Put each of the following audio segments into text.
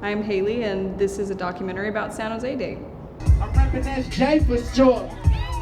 I'm Haley, and this is a documentary about San Jose Day. I'm repping SJ for sure.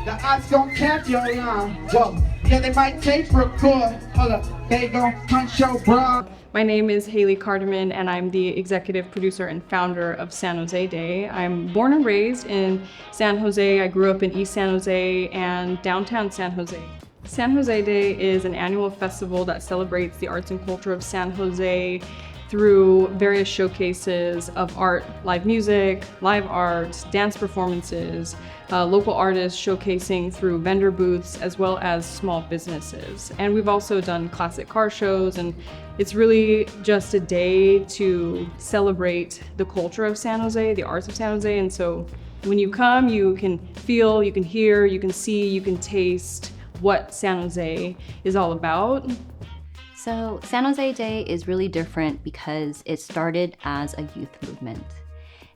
The odds gon' cap your line. Whoa, yeah, they might tape record. Hold up, they gon' punch your bra. My name is Haley Cardamon, and I'm the executive producer and founder of San Jose Day. I'm born and raised in San Jose. I grew up in East San Jose and downtown San Jose. San Jose Day is an annual festival that celebrates the arts and culture of San Jose through various showcases of art, live music, live art, dance performances, local artists showcasing through vendor booths, as well as small businesses. And we've also done classic car shows, and it's really just a day to celebrate the culture of San Jose, the arts of San Jose. And so when you come, you can feel, you can hear, you can see, you can taste what San Jose is all about. So San Jose Day is really different because it started as a youth movement.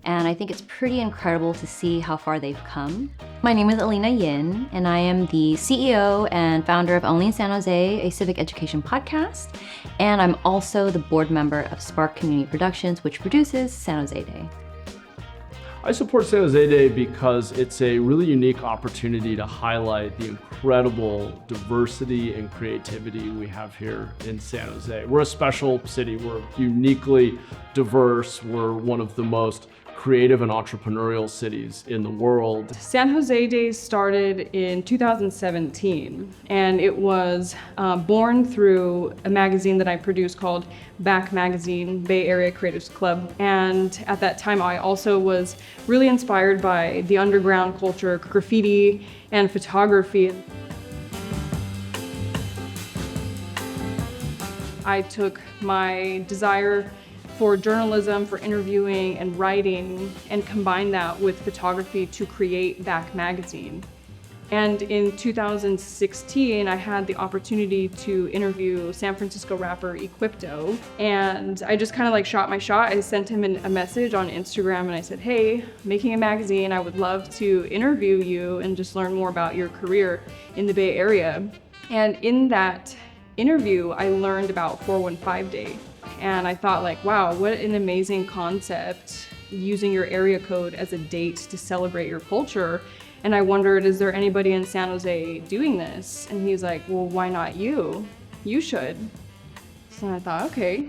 And I think it's pretty incredible to see how far they've come. My name is Ellina Yin, and I am the CEO and founder of Only in San Jose, a civic education podcast. And I'm also the board member of Spark Community Productions, which produces San Jose Day. I support San Jose Day because it's a really unique opportunity to highlight the incredible diversity and creativity we have here in San Jose. We're a special city. We're uniquely diverse. We're one of the most creative and entrepreneurial cities in the world. San Jose Day started in 2017, and it was born through a magazine that I produced called Back Magazine, Bay Area Creatives Club. And at that time, I also was really inspired by the underground culture, graffiti, and photography. I took my desire for journalism, for interviewing and writing, and combine that with photography to create Back Magazine. And in 2016, I had the opportunity to interview San Francisco rapper Equipto, and I just kind of shot my shot. I sent him a message on Instagram and I said, hey, making a magazine, I would love to interview you and just learn more about your career in the Bay Area. And in that interview, I learned about 415 Day. And I thought wow, what an amazing concept, using your area code as a date to celebrate your culture. And I wondered, is there anybody in San Jose doing this? And he's like, well, why not you? You should. So I thought, okay,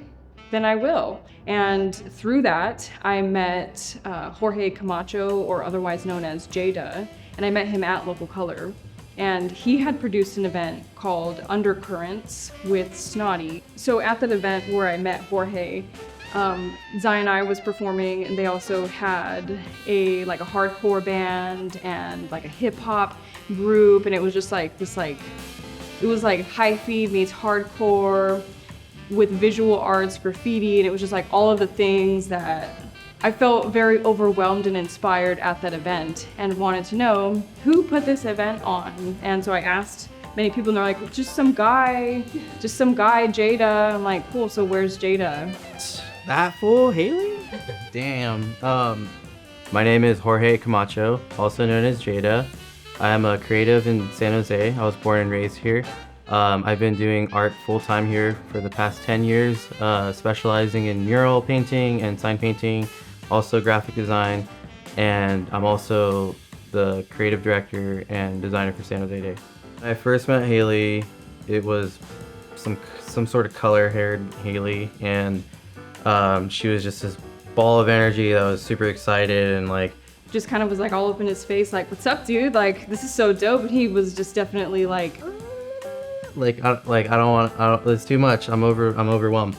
then I will. And through that, I met Jorge Camacho, or otherwise known as Jada, and I met him at Local Color. And he had produced an event called Undercurrents with Snotty. So at that event where I met Jorge, Zion I was performing, and they also had a hardcore band and a hip hop group, and it was just it was hi-fi meets hardcore with visual arts, graffiti, and it was just all of the things that I felt very overwhelmed and inspired at that event and wanted to know who put this event on. And so I asked many people, and they're like, just some guy, Jada. I'm like, cool, so where's Jada? That fool, Haley? Damn. My name is Jorge Camacho, also known as Jada. I am a creative in San Jose. I was born and raised here. I've been doing art full-time here for the past 10 years, specializing in mural painting and sign painting, also graphic design, and I'm also the creative director and designer for San Jose Day. When I first met Haley, it was some sort of color-haired Haley, and she was just this ball of energy that was super excited and just kind of was all up in his face, what's up, dude? This is so dope. And he was just definitely I don't want, it's too much. I'm overwhelmed.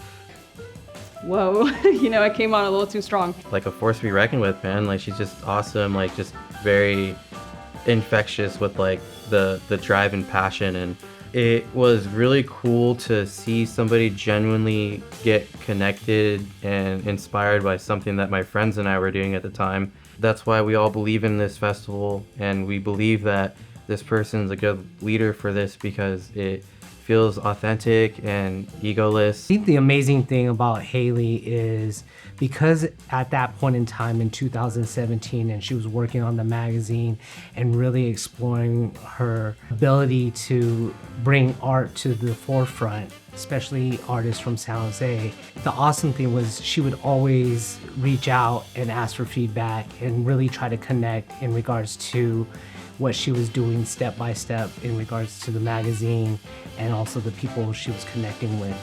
Whoa, I came on a little too strong. A force to be reckoned with, man. She's just awesome, just very infectious with the drive and passion, and it was really cool to see somebody genuinely get connected and inspired by something that my friends and I were doing at the time. That's why we all believe in this festival, and we believe that this person's a good leader for this because it feels authentic and egoless. I think the amazing thing about Haley is because at that point in time in 2017, and she was working on the magazine and really exploring her ability to bring art to the forefront. especially artists from San Jose. The awesome thing was she would always reach out and ask for feedback and really try to connect in regards to what she was doing step by step in regards to the magazine and also the people she was connecting with.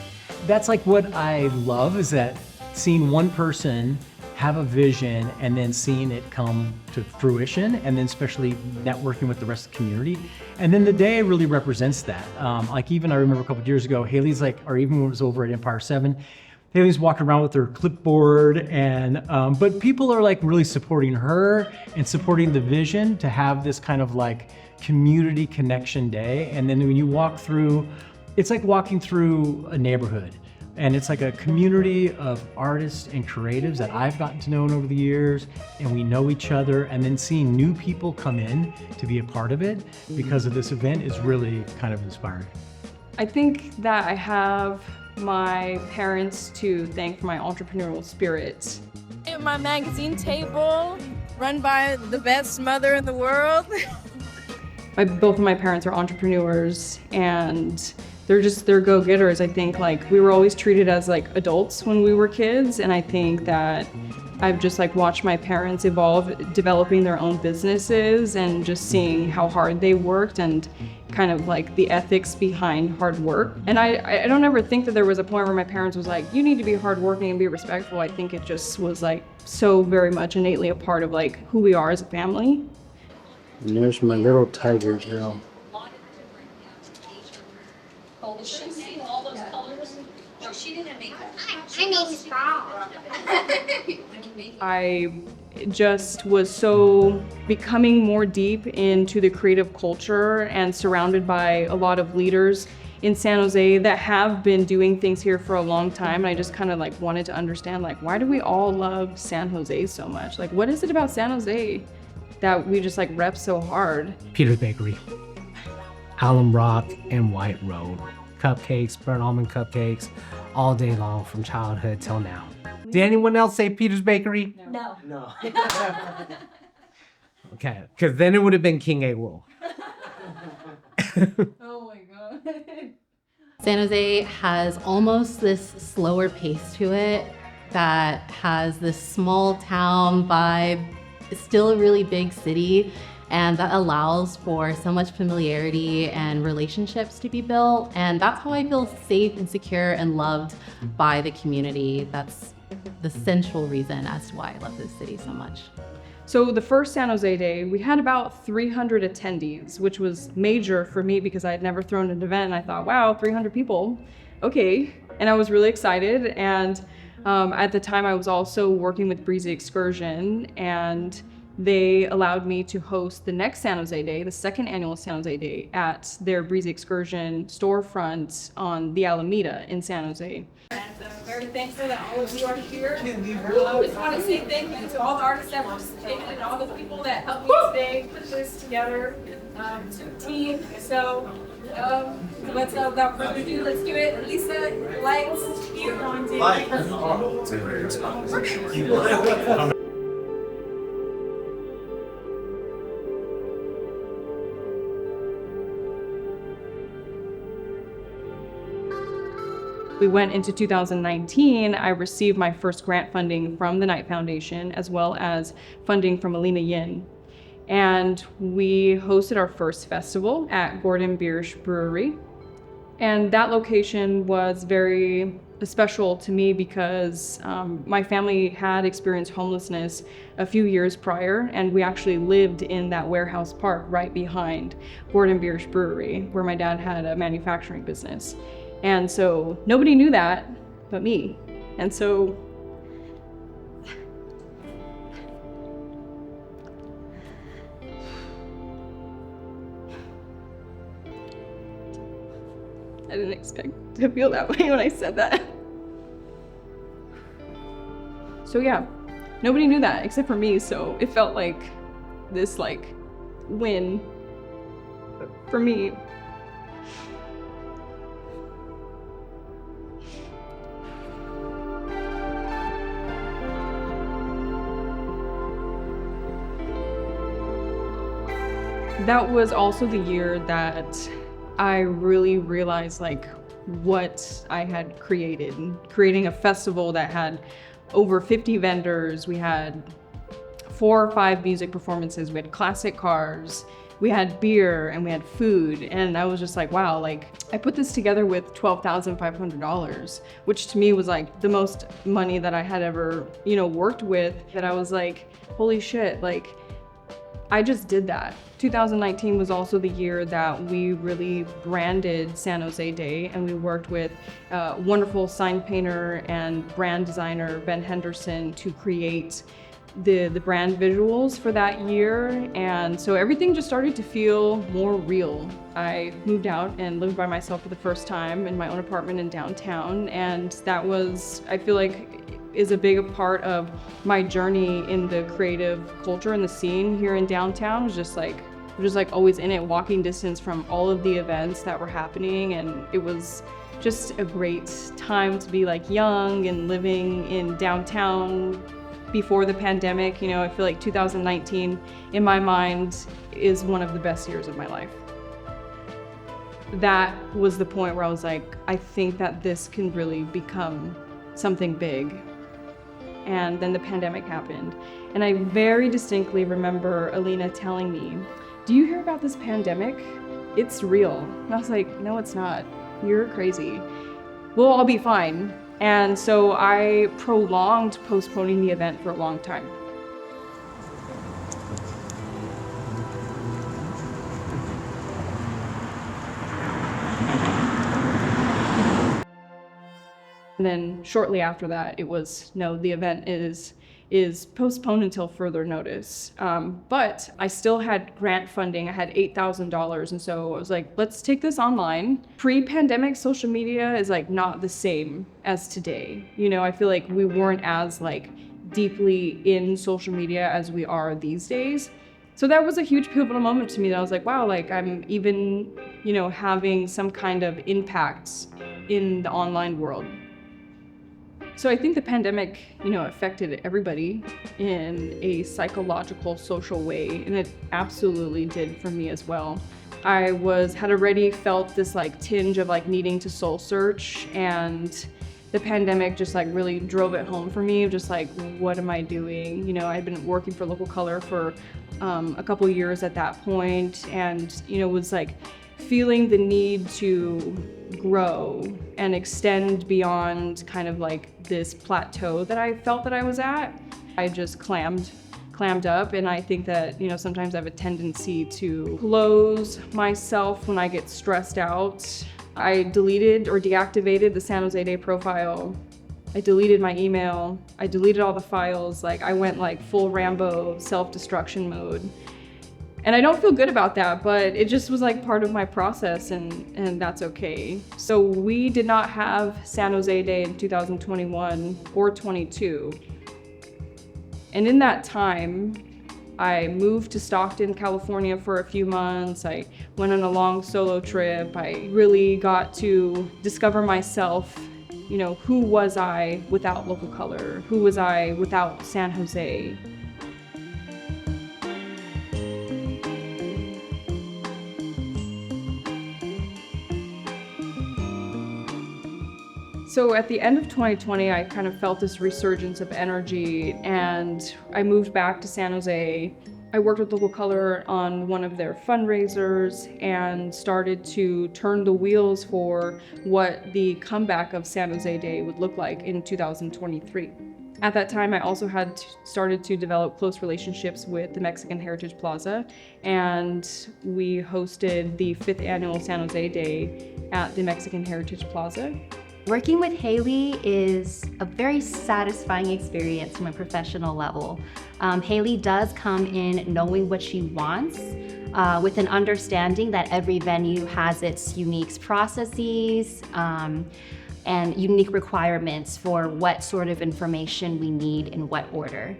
That's like what I love, is that seeing one person have a vision and then seeing it come to fruition, and then especially networking with the rest of the community. And then the day really represents that. Like even I remember a couple of years ago, Haley's like, or even when it was over at Empire 7, Haley's walking around with her clipboard, and but people are like really supporting her and supporting the vision to have this kind of like community connection day. And then when you walk through, it's like walking through a neighborhood, and it's like a community of artists and creatives that I've gotten to know over the years, and we know each other, and then seeing new people come in to be a part of it because of this event is really kind of inspiring. I think that I have my parents to thank for my entrepreneurial spirit. At my magazine table, run by the best mother in the world. Both of my parents are entrepreneurs, and they're go-getters. I think like we were always treated as like adults when we were kids, and I think that I've just like watched my parents evolve, developing their own businesses and just seeing how hard they worked and kind of like the ethics behind hard work. And I don't ever think that there was a point where my parents was like, you need to be hardworking and be respectful. I think it just was like so very much innately a part of like who we are as a family. And there's my little tiger girl. I just was so becoming more deep into the creative culture and surrounded by a lot of leaders in San Jose that have been doing things here for a long time. And I just kind of like wanted to understand, like, why do we all love San Jose so much? Like, what is it about San Jose that we just like rep so hard? Peter's Bakery, Alum Rock and White Road. Cupcakes, burnt almond cupcakes, all day long from childhood till now. Did anyone else say Peter's Bakery? No. Okay, because then it would have been King A. Roll. Oh my God. San Jose has almost this slower pace to it that has this small town vibe. It's still a really big city, and that allows for so much familiarity and relationships to be built. And that's how I feel safe and secure and loved by the community. That's the central reason as to why I love this city so much. So the first San Jose Day, we had about 300 attendees, which was major for me because I had never thrown an event. And I thought, wow, 300 people, okay. And I was really excited. And at the time I was also working with Breezy Excursion, and they allowed me to host the next San Jose Day, the second annual San Jose Day, at their Breezy Excursion storefront on the Alameda in San Jose. And I'm very thankful that all of you are here. I just want to say thank you to all the artists that participated and all the people that helped me today put this together to a team. So let's without further ado, let's do it. Lisa, lights, you. We went into 2019, I received my first grant funding from the Knight Foundation, as well as funding from Ellina Yin. And we hosted our first festival at Gordon Biersch Brewery. And that location was very special to me because my family had experienced homelessness a few years prior, and we actually lived in that warehouse park right behind Gordon Biersch Brewery, where my dad had a manufacturing business. And so nobody knew that but me. And so I didn't expect to feel that way when I said that. So yeah, nobody knew that except for me, so it felt like this like win for me. That was also the year that I really realized like what I had created, and creating a festival that had over 50 vendors. We had 4 or 5 music performances. We had classic cars, we had beer, and we had food. And I was just like, wow, like I put this together with $12,500, which to me was like the most money that I had ever, worked with. That I was like, holy shit, like I just did that. 2019 was also the year that we really branded San Jose Day, and we worked with wonderful sign painter and brand designer Ben Henderson to create the brand visuals for that year. And so everything just started to feel more real. I moved out and lived by myself for the first time in my own apartment in downtown, and that was, I feel like, is a big part of my journey in the creative culture and the scene here in downtown. It was just like always in it, walking distance from all of the events that were happening, and it was just a great time to be like young and living in downtown before the pandemic. I feel like 2019 in my mind is one of the best years of my life. That was the point where I was like, I think that this can really become something big. And then the pandemic happened. And I very distinctly remember Ellina telling me, do you hear about this pandemic? It's real. And I was like, no, it's not. You're crazy. We'll all be fine. And so I prolonged postponing the event for a long time. And then shortly after that, it was, no, the event is postponed until further notice. But I still had grant funding. I had $8,000. And so I was like, let's take this online. Pre-pandemic social media is like not the same as today. I feel like we weren't as like deeply in social media as we are these days. So that was a huge pivotal moment to me, that I was like, wow, like I'm even, having some kind of impact in the online world. So I think the pandemic, affected everybody in a psychological, social way, and it absolutely did for me as well. I had already felt this like tinge of like needing to soul search, and the pandemic just like really drove it home for me, just like, what am I doing? I'd been working for Local Color for a couple years at that point, and was like feeling the need to grow and extend beyond kind of like this plateau that I felt that I was at. I just clammed up, and I think that sometimes I have a tendency to close myself when I get stressed out. I deleted or deactivated the San Jose Day profile. I deleted my email. I deleted all the files. Like I went like full Rambo self-destruction mode. And I don't feel good about that, but it just was like part of my process, and that's okay. So we did not have San Jose Day in 2021 or 22. And in that time, I moved to Stockton, California for a few months. I went on a long solo trip. I really got to discover myself. Who was I without Local Color? Who was I without San Jose? So at the end of 2020, I kind of felt this resurgence of energy, and I moved back to San Jose. I worked with Local Color on one of their fundraisers and started to turn the wheels for what the comeback of San Jose Day would look like in 2023. At that time, I also had started to develop close relationships with the Mexican Heritage Plaza, and we hosted the 5th annual San Jose Day at the Mexican Heritage Plaza. Working with Haley is a very satisfying experience from a professional level. Haley does come in knowing what she wants, with an understanding that every venue has its unique processes and unique requirements for what sort of information we need in what order.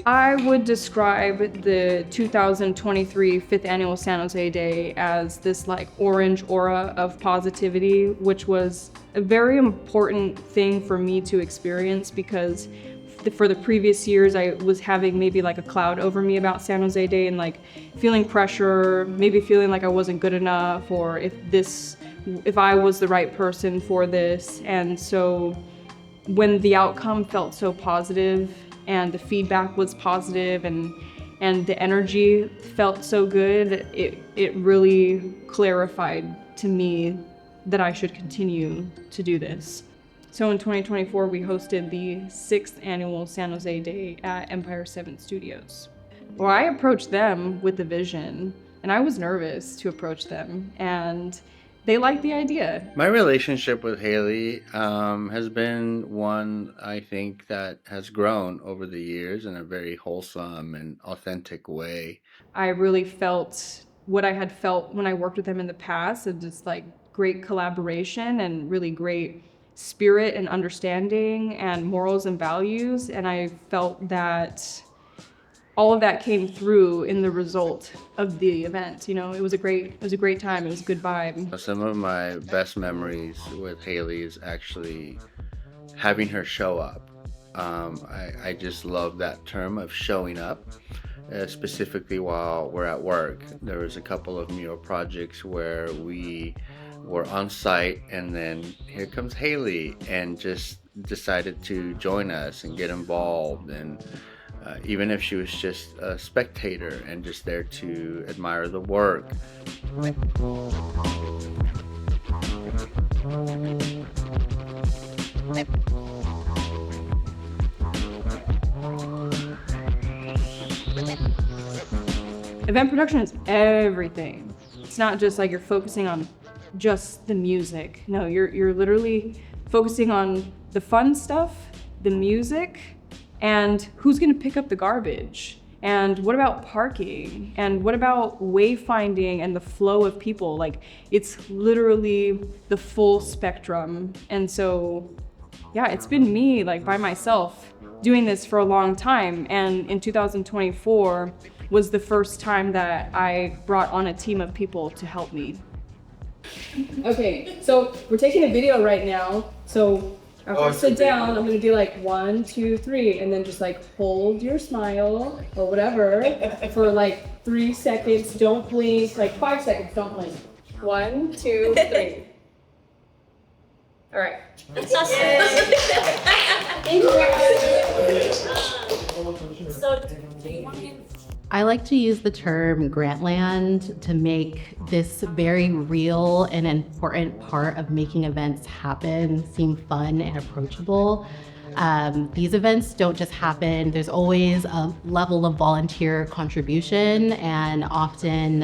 I would describe the 2023 5th annual San Jose Day as this like orange aura of positivity, which was a very important thing for me to experience, because for the previous years, I was having maybe like a cloud over me about San Jose Day and like feeling pressure, maybe feeling like I wasn't good enough, or if I was the right person for this. And so when the outcome felt so positive and the feedback was positive and the energy felt so good, it really clarified to me that I should continue to do this. So in 2024, we hosted the 6th annual San Jose Day at Empire 7 Studios. Well, I approached them with the vision, and I was nervous to approach them, and they liked the idea. My relationship with Haley has been one, I think, that has grown over the years in a very wholesome and authentic way. I really felt what I had felt when I worked with them in the past, of just like great collaboration and really great spirit and understanding and morals and values. And I felt that all of that came through in the result of the event. You know, it was a great time. It was a good vibe. Some of my best memories with Haley is actually having her show up. I just love that term of showing up, specifically while we're at work. There was a couple of mural projects where we were on site, and then here comes Haley and just decided to join us and get involved, and even if she was just a spectator and just there to admire the work. Event production is everything. It's not just like you're focusing on just the music. No, you're literally focusing on the fun stuff, the music, and who's gonna pick up the garbage, and what about parking, and what about wayfinding and the flow of people. Like, it's literally the full spectrum. And so, yeah, it's been me, like, by myself doing this for a long time. And in 2024 was the first time that I brought on a team of people to help me. Okay, so we're taking a video right now. So after I sit down, I'm gonna do like 1, 2, 3, and then just like hold your smile or whatever for like 3 seconds. Don't blink. Like 5 seconds. Don't blink. 1, 2, 3. All right. Thank you. So, I like to use the term Grantland to make this very real and important part of making events happen seem fun and approachable. These events don't just happen. There's always a level of volunteer contribution, and often,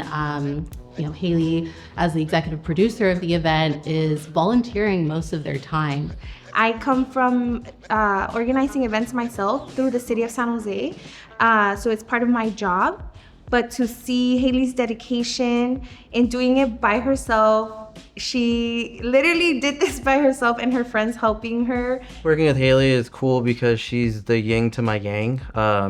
Haley, as the executive producer of the event, is volunteering most of their time. I come from organizing events myself through the city of San Jose, so it's part of my job. But to see Haley's dedication in doing it by herself, she literally did this by herself and her friends helping her. Working with Haley is cool because she's the yin to my yang.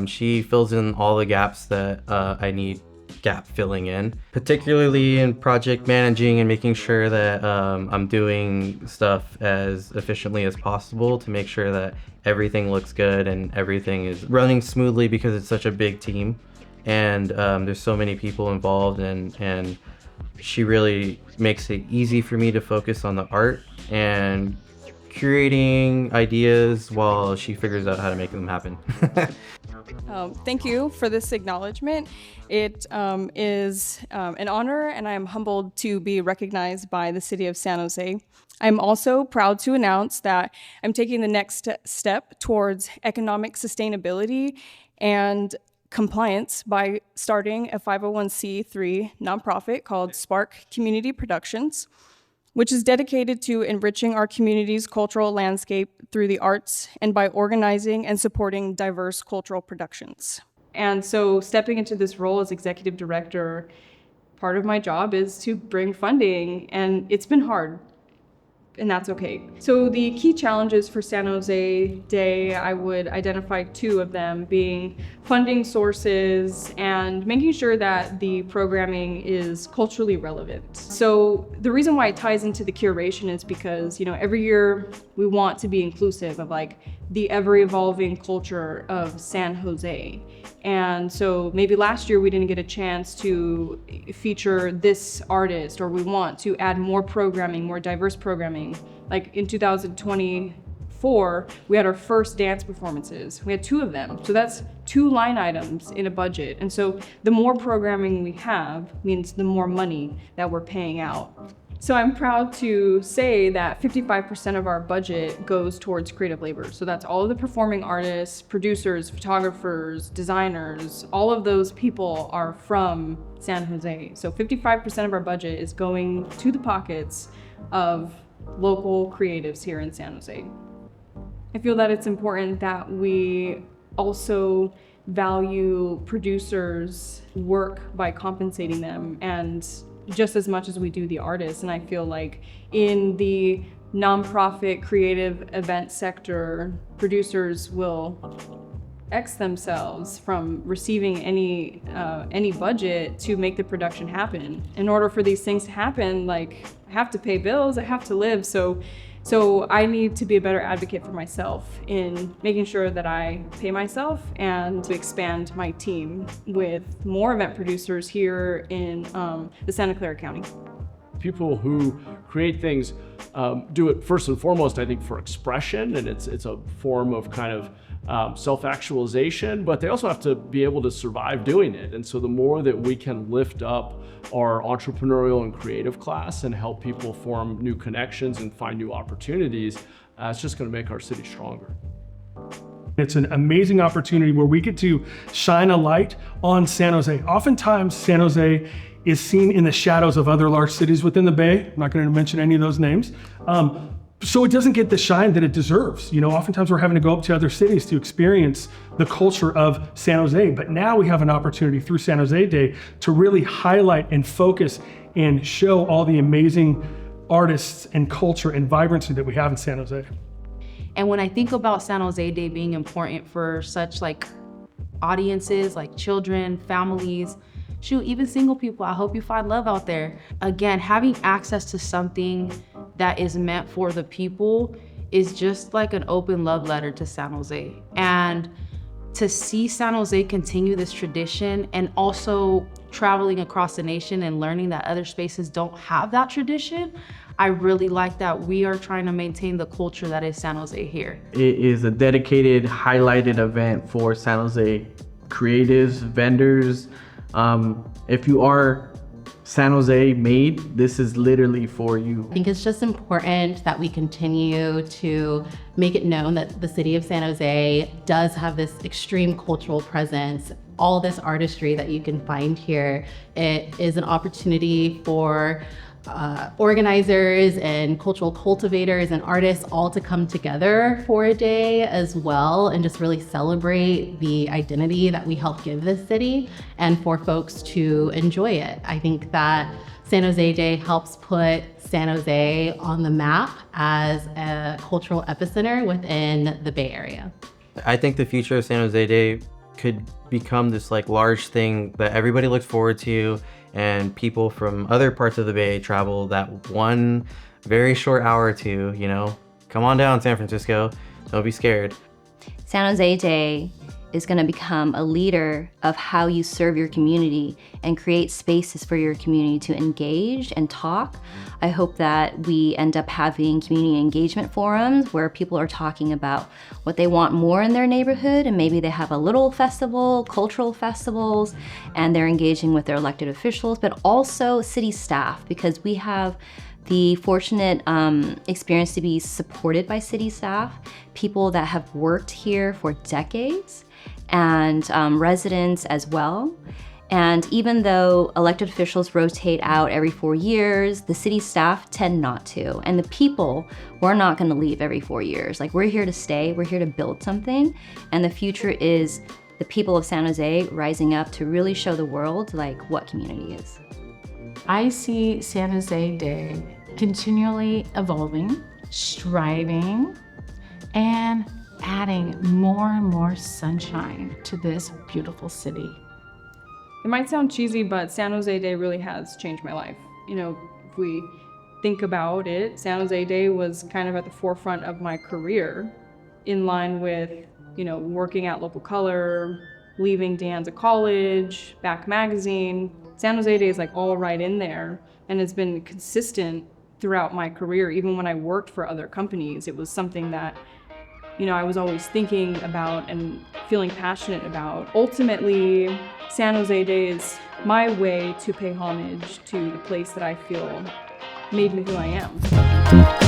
She fills in all the gaps that I need gap filling in, particularly in project managing and making sure that I'm doing stuff as efficiently as possible to make sure that everything looks good and everything is running smoothly, because it's such a big team and there's so many people involved, and she really makes it easy for me to focus on the art and curating ideas while she figures out how to make them happen. Thank you for this acknowledgement. It is an honor, and I am humbled to be recognized by the city of San Jose. I'm also proud to announce that I'm taking the next step towards economic sustainability and compliance by starting a 501c3 nonprofit called Spark Community Productions, which is dedicated to enriching our community's cultural landscape through the arts and by organizing and supporting diverse cultural productions. And so stepping into this role as executive director, part of my job is to bring funding, and it's been hard and that's okay. So the key challenges for San Jose Day, I would identify 2 of them being funding sources and making sure that the programming is culturally relevant. So the reason why it ties into the curation is because, every year we want to be inclusive of like the ever-evolving culture of San Jose. And so maybe last year we didn't get a chance to feature this artist, or we want to add more programming, more diverse programming. Like in 2024, we had our first dance performances. We had 2 of them. So that's 2 line items in a budget. And so the more programming we have means the more money that we're paying out. So I'm proud to say that 55% of our budget goes towards creative labor. So that's all of the performing artists, producers, photographers, designers, all of those people are from San Jose. So 55% of our budget is going to the pockets of local creatives here in San Jose. I feel that it's important that we also value producers' work by compensating them, and just as much as we do the artists. And I feel like in the nonprofit creative event sector, producers will X themselves from receiving any budget to make the production happen. In order for these things to happen, like, I have to pay bills, I have to live. So I need to be a better advocate for myself in making sure that I pay myself and to expand my team with more event producers here in the Santa Clara County. People who create things do it first and foremost, I think, for expression, and it's a form of kind of self-actualization, but they also have to be able to survive doing it. And so the more that we can lift up our entrepreneurial and creative class and help people form new connections and find new opportunities, it's just going to make our city stronger. It's an amazing opportunity where we get to shine a light on San Jose. Oftentimes, San Jose is seen in the shadows of other large cities within the Bay. I'm not going to mention any of those names. So it doesn't get the shine that it deserves. Oftentimes we're having to go up to other cities to experience the culture of San Jose. But now we have an opportunity through San Jose Day to really highlight and focus and show all the amazing artists and culture and vibrancy that we have in San Jose. And when I think about San Jose Day being important for such like audiences, like children, families, shoot, even single people, I hope you find love out there. Again, having access to something that is meant for the people is just like an open love letter to San Jose. And to see San Jose continue this tradition and also traveling across the nation and learning that other spaces don't have that tradition, I really like that we are trying to maintain the culture that is San Jose here. It is a dedicated, highlighted event for San Jose creatives, vendors. If you are San Jose made, this is literally for you. I think it's just important that we continue to make it known that the city of San Jose does have this extreme cultural presence, all this artistry that you can find here. It is an opportunity for organizers and cultural cultivators and artists all to come together for a day as well and just really celebrate the identity that we help give this city and for folks to enjoy it. I think that San Jose Day helps put San Jose on the map as a cultural epicenter within the Bay Area. I think the future of San Jose Day could become this like large thing that everybody looks forward to, and people from other parts of the Bay travel that one very short hour or two, come on down, San Francisco, don't be scared. San Jose Day is going to become a leader of how you serve your community and create spaces for your community to engage and talk. I hope that we end up having community engagement forums where people are talking about what they want more in their neighborhood, and maybe they have a little festival, cultural festivals, and they're engaging with their elected officials, but also city staff, because we have the fortunate experience to be supported by city staff, people that have worked here for decades, and residents as well. And even though elected officials rotate out every 4 years, the city staff tend not to. And the people, we're not gonna leave every 4 years. Like, we're here to stay, we're here to build something. And the future is the people of San Jose rising up to really show the world like what community is. I see San Jose Day continually evolving, striving, and adding more and more sunshine to this beautiful city. It might sound cheesy, but San Jose Day really has changed my life. You know, if we think about it, San Jose Day was kind of at the forefront of my career, in line with, you know, working at Local Color, leaving De Anza College, Back Magazine. San Jose Day is like all right in there, and it's been consistent throughout my career. Even when I worked for other companies, it was something that, you know, I was always thinking about and feeling passionate about. Ultimately, San Jose Day is my way to pay homage to the place that I feel made me who I am.